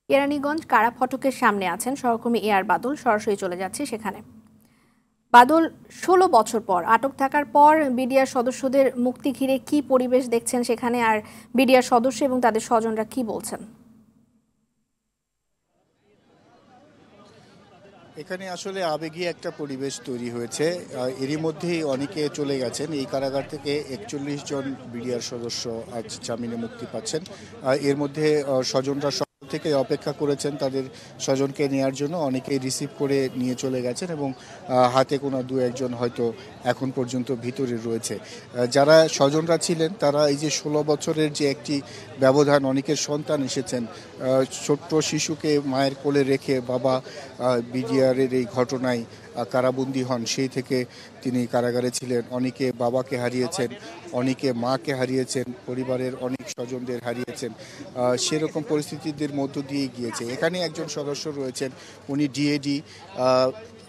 কেরানীগঞ্জ কারা ফটকের সামনে আছেন সহকর্মী এ আর বাদল। সরাসরি চলে যাচ্ছে সেখানে। বাদল, ১৬ বছর পর আটক থাকার পর বিডিআর সদস্যদের মুক্তি ঘিরে কি পরিবেশ দেখছেন সেখানে, আর বিডিআর সদস্য এবং তাদের স্বজনরা কি বলছেন? এখানে আসলে আবেগী একটা পরিবেশ তৈরি হয়েছে। এরই মধ্যেই অনেকে চলে গেছেন। এই কারাগার থেকে ৪১ জন বিডিআর সদস্য আজ জামিনে মুক্তি পাচ্ছেন। এর মধ্যে স্বজনরা থেকে অপেক্ষা করেছেন তাদের স্বজনকে নেওয়ার জন্য। অনেকেই রিসিভ করে নিয়ে চলে গেছেন এবং হাতে কোনো দু একজন হয়তো এখন পর্যন্ত ভিতরে রয়েছে। যারা স্বজনরা ছিলেন তারা এই যে ১৬ বছরের যে একটি ব্যবধান, অনেকের সন্তান এসেছেন, ছোট্ট শিশুকে মায়ের কোলে রেখে বাবা বিডিআরের এই ঘটনায় কারাবন্দী হন, সেই থেকে তিনি কারাগারে ছিলেন। অনেকে বাবাকে হারিয়েছেন, অনেকে মাকে হারিয়েছেন, পরিবারের অনেক স্বজনদের হারিয়েছেন। সেরকম পরিস্থিতিদের মধ্য দিয়ে গিয়েছে। এখানে একজন সদস্য রয়েছেন, উনি ডিএডি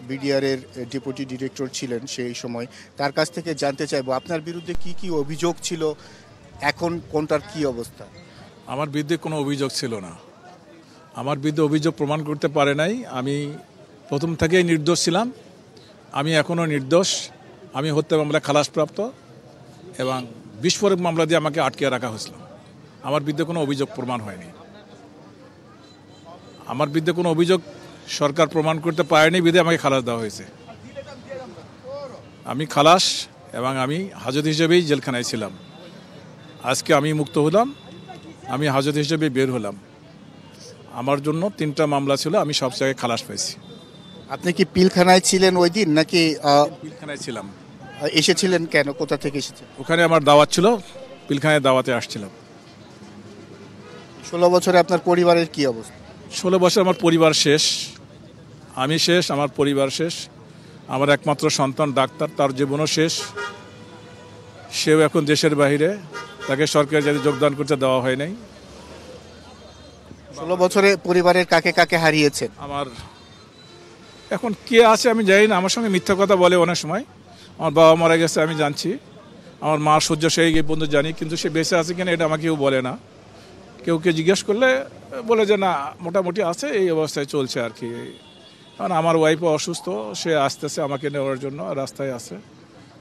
বিডিআরের ডেপুটি ডিরেক্টর ছিলেন সেই সময়। তার কাছ থেকে জানতে চাইবো আপনার বিরুদ্ধে কি কি অভিযোগ ছিল, এখন কোনটার কি অবস্থা? আমার বিরুদ্ধে কোনো অভিযোগ ছিল না। আমার বিরুদ্ধে অভিযোগ প্রমাণ করতে পারে নাই। আমি প্রথম থেকেই নির্দোষ ছিলাম। আমি এখনও নির্দোষ। আমি হত্যা মামলা খালাসপ্রাপ্ত এবং বিস্ফোরক মামলা দিয়ে আমাকে আটকে রাখা হয়েছিল। আমার বিরুদ্ধে কোনো অভিযোগ প্রমাণ হয়নি। আমার বিরুদ্ধে কোনো অভিযোগ সরকার প্রমাণ করতে পারেনি বিধে আমাকে খালাস দেওয়া হয়েছে। আমি খালাস এবং আমি হাজত হিসেবেই জেলখানায় ছিলাম। আজকে আমি মুক্ত হলাম, আমি হাজত হিসেবে বের হলাম। আমার জন্য 3টা মামলা ছিল, আমি সব জায়গায় খালাস পেয়েছি। আপনি কি পিলখানায় ছিলেন ওই দিন নাকি? পিলখানায় ছিলাম। এসেছিলেন কেন, কোথা থেকে এসেছেন? ওখানে আমার দাওয়াত ছিল, পিলখানায় দাওয়াতে আসছিলাম। 16 বছরে আপনার পরিবারের কি অবস্থা? 16 বছর আমার পরিবার শেষ, আমি শেষ, আমার পরিবার শেষ। আমার একমাত্র সন্তান ডাক্তার, তার জীবনও শেষ। সেও এখন দেশের বাইরে, তাকে সরকার যাতে যোগদান করতে দেওয়া হয় নাই। 16 বছরে পরিবারের কাকে কাকে হারিয়েছেন? আমার এখন কে আছে আমি জানি না। আমার সঙ্গে মিথ্যা কথা বলে অনেক সময়। আমার বাবা মারা গেছে আমি জানছি, আমার মা সহ্য সেই পর্যন্ত জানি, কিন্তু সে বেঁচে আছে কিনা এটা আমাকে কেউ বলে না। কেউকে জিজ্ঞেস করলে বলে যে না, মোটামুটি আছে, এই অবস্থায় চলছে আর কি। কারণ আমার ওয়াইফও অসুস্থ, সে আসতেছে আমাকে নেওয়ার জন্য, রাস্তায় আছে।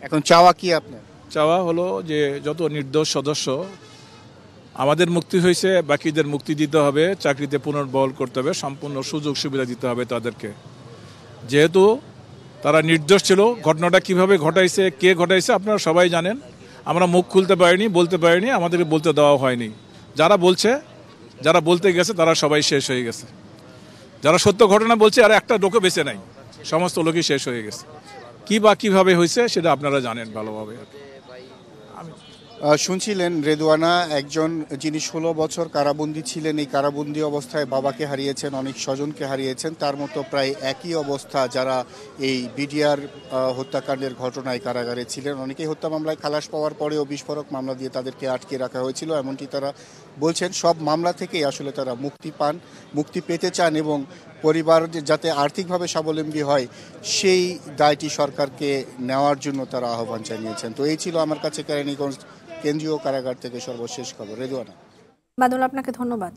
এখন চাওয়া কি আপনার? চাওয়া হলো যে যত নির্দোষ সদস্য, আমাদের মুক্তি হয়েছে, বাকিদের মুক্তি দিতে হবে, চাকরিতে পুনর্বহাল করতে হবে, সম্পূর্ণ সুযোগ সুবিধা দিতে হবে তাদেরকে। যেহেতু তারা নির্দোষ ছিল, ঘটনাটা কিভাবে ঘটাইছে, কে ঘটাইছে আপনারা সবাই জানেন। আমরা মুখ খুলতে পারিনি, বলতে পারিনি, আমাদেরকে বলতে দেওয়া হয়নি। যারা বলছে, যারা বলতে গেছে তারা সবাই শেষ হয়ে গেছে। যারা সত্য ঘটনা বলছে আর একটা লোকও বেঁচে নাই, সমস্ত লোকই শেষ হয়ে গেছে। কি বা কিভাবে হয়েছে সেটা আপনারা জানেন ভালোভাবে। শুনছিলেন রেদওয়ানা, একজন যিনি 16 বছর কারাবন্দী ছিলেন। এই কারাবন্দী অবস্থায় বাবাকে হারিয়েছেন, অনেক স্বজনকে হারিয়েছেন। তার মতো প্রায় একই অবস্থা যারা এই বিডিআর হত্যাকাণ্ডের ঘটনায় কারাগারে ছিলেন। অনেকেই হত্যা মামলায় খালাস পাওয়ার পরেও বিস্ফোরক মামলা দিয়ে তাদেরকে আটকে রাখা হয়েছিল, এমনটি তারা বলছেন। সব মামলা থেকেই আসলে তারা মুক্তি পান, মুক্তি পেতে চান এবং পরিবার যাতে আর্থিকভাবে স্বাবলম্বী হয় সেই দায়টি সরকারকে নেওয়ার জন্য তারা আহ্বান জানিয়েছেন। তো এই ছিল আমার কাছে কেরানীগঞ্জ কেন্দ্রীয় কারাগার থেকে সর্বশেষ খবর। রেদওয়ানা। বাদল, আপনাকে ধন্যবাদ।